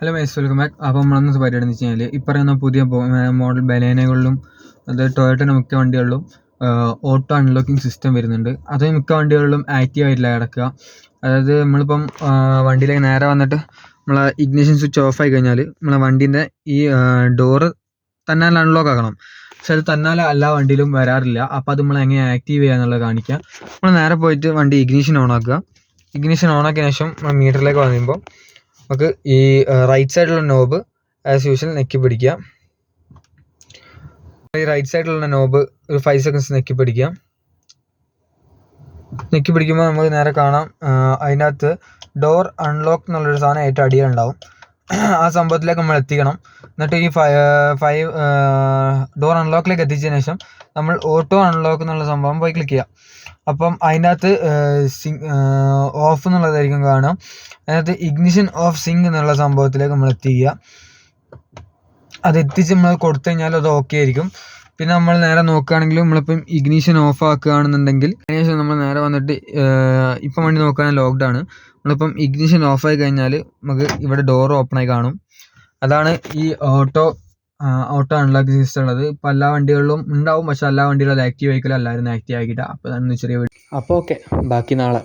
Hello mice welcome back. അപ്പോൾ നമ്മളെന്ന് പരിപാടി എന്ന് വെച്ച് കഴിഞ്ഞാൽ ഈ പറയുന്ന പുതിയ മോഡൽ ബലേനകളിലും അത് ടൊയോട്ടയുടെ മിക്ക വണ്ടികളിലും ഓട്ടോ അൺലോക്കിംഗ് സിസ്റ്റം വരുന്നുണ്ട്. അത് മിക്ക വണ്ടികളിലും ആക്റ്റീവ് ആയിട്ടില്ല കിടക്കുക. അതായത് നമ്മളിപ്പം വണ്ടിയിലേക്ക് നേരെ വന്നിട്ട് നമ്മളെ ഇഗ്നിഷൻ സ്വിച്ച് ഓഫ് ആയി കഴിഞ്ഞാൽ നമ്മളെ വണ്ടീൻ്റെ ഈ ഡോറ് തന്നാൽ അൺലോക്ക് ആക്കണം. പക്ഷെ അത് തന്നാൽ എല്ലാ വണ്ടിയിലും വരാറില്ല. അപ്പോൾ അത് നമ്മൾ എങ്ങനെ ആക്റ്റീവ് ചെയ്യുക എന്നുള്ളത് കാണിക്കുക. നമ്മൾ നേരെ പോയിട്ട് വണ്ടി ഇഗ്നിഷൻ ഓൺ ആക്കുക. ഇഗ്നിഷൻ ഓൺ ആക്കിയ ശേഷം നമ്മൾ മീറ്ററിലേക്ക് വന്നുമ്പോൾ നമുക്ക് ഈ റൈറ്റ് സൈഡിലുള്ള നോബ് ആസ് യൂഷ്വൽ നെക്കി പിടിക്കുക. ഈ റൈറ്റ് സൈഡിലുള്ള നോബ് ഒരു 5 seconds നെക്കി പിടിക്കുക. നെക്കി പിടിക്കുമ്പോൾ നമുക്ക് നേരെ കാണാം അതിനകത്ത് ഡോർ അൺലോക്ക് എന്നുള്ളൊരു സാധനം ഏറ്റവും അടിയിലുണ്ടാവും. ആ സംഭവത്തിലേക്ക് നമ്മൾ എത്തിക്കണം. എന്നിട്ട് ഈ 5 ഡോർ അൺലോക്കിലേക്ക് എത്തിച്ചതിന് ശേഷം നമ്മൾ ഓട്ടോ അൺലോക്ക് എന്നുള്ള സംഭവം പോയി ക്ലിക്ക് ചെയ്യാം. അപ്പം അതിനകത്ത് ഓഫ് എന്നുള്ളതായിരിക്കും കാണാം. അതിനകത്ത് ഇഗ്നിഷൻ ഓഫ് സിങ്ക് എന്നുള്ള സംഭവത്തിലേക്ക് നമ്മൾ എത്തിക്കുക. അത് എത്തിച്ച് നമ്മൾ കൊടുത്തു കഴിഞ്ഞാൽ അത് ഓക്കെ ആയിരിക്കും. പിന്നെ നമ്മൾ നേരെ നോക്കുകയാണെങ്കിൽ നമ്മളിപ്പം ഇഗ്നിഷൻ ഓഫ് ആക്കുകയാണെന്നുണ്ടെങ്കിൽ അതിനുശേഷം നമ്മൾ നേരെ വന്നിട്ട് ഇപ്പം വണ്ടി നോക്കുകയാണെങ്കിൽ ലോക്ക്ഡാണ്. നമ്മളിപ്പം ഇഗ്നിഷൻ ഓഫായി കഴിഞ്ഞാൽ നമുക്ക് ഇവിടെ ഡോർ ഓപ്പണായി കാണും. അതാണ് ഈ ഓട്ടോ അൺലോക്ക് സിസ്റ്റം ഉള്ളത്. ഇപ്പോൾ എല്ലാ വണ്ടികളിലും ഉണ്ടാവും, പക്ഷേ എല്ലാ വണ്ടികളും അത് ആക്റ്റീവ് ആയിക്കില്ല. എല്ലാവരും ആക്റ്റീവ് ആക്കിയിട്ടാണ്. അപ്പോൾ അതാണ് ചെറിയ വീഡിയോ. അപ്പോൾ ഓക്കെ, ബാക്കി നാളെ.